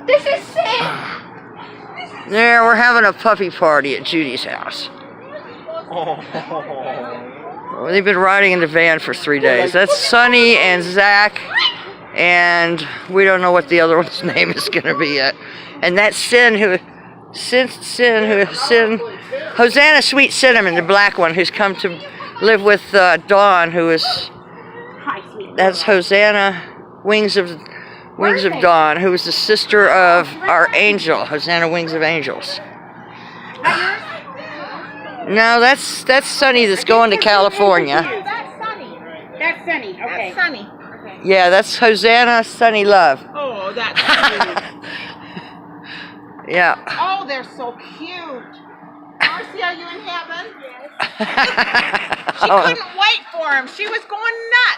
This is Sid. Yeah, we're having a puppy party at Judy's house. Well, they've been riding in the van for 3 days. That's Sonny and Zach, and we don't know what the other one's name is going to be yet. And that's Hosanna Sweet Cinnamon, the black one, who's come to live with Dawn, who is. That's Hosanna Wings of Dawn, who is the sister of our angel, Hosanna Wings of Angels. No, that's Sunny that's going to California. That's Sunny. That's Sunny. Okay. That's Sunny. Okay. Yeah, that's Hosanna Sunny Love. Oh, that's cute. Yeah. Oh, they're so cute. Marcy, are you in heaven? Yes. She couldn't wait for him. She was going nuts.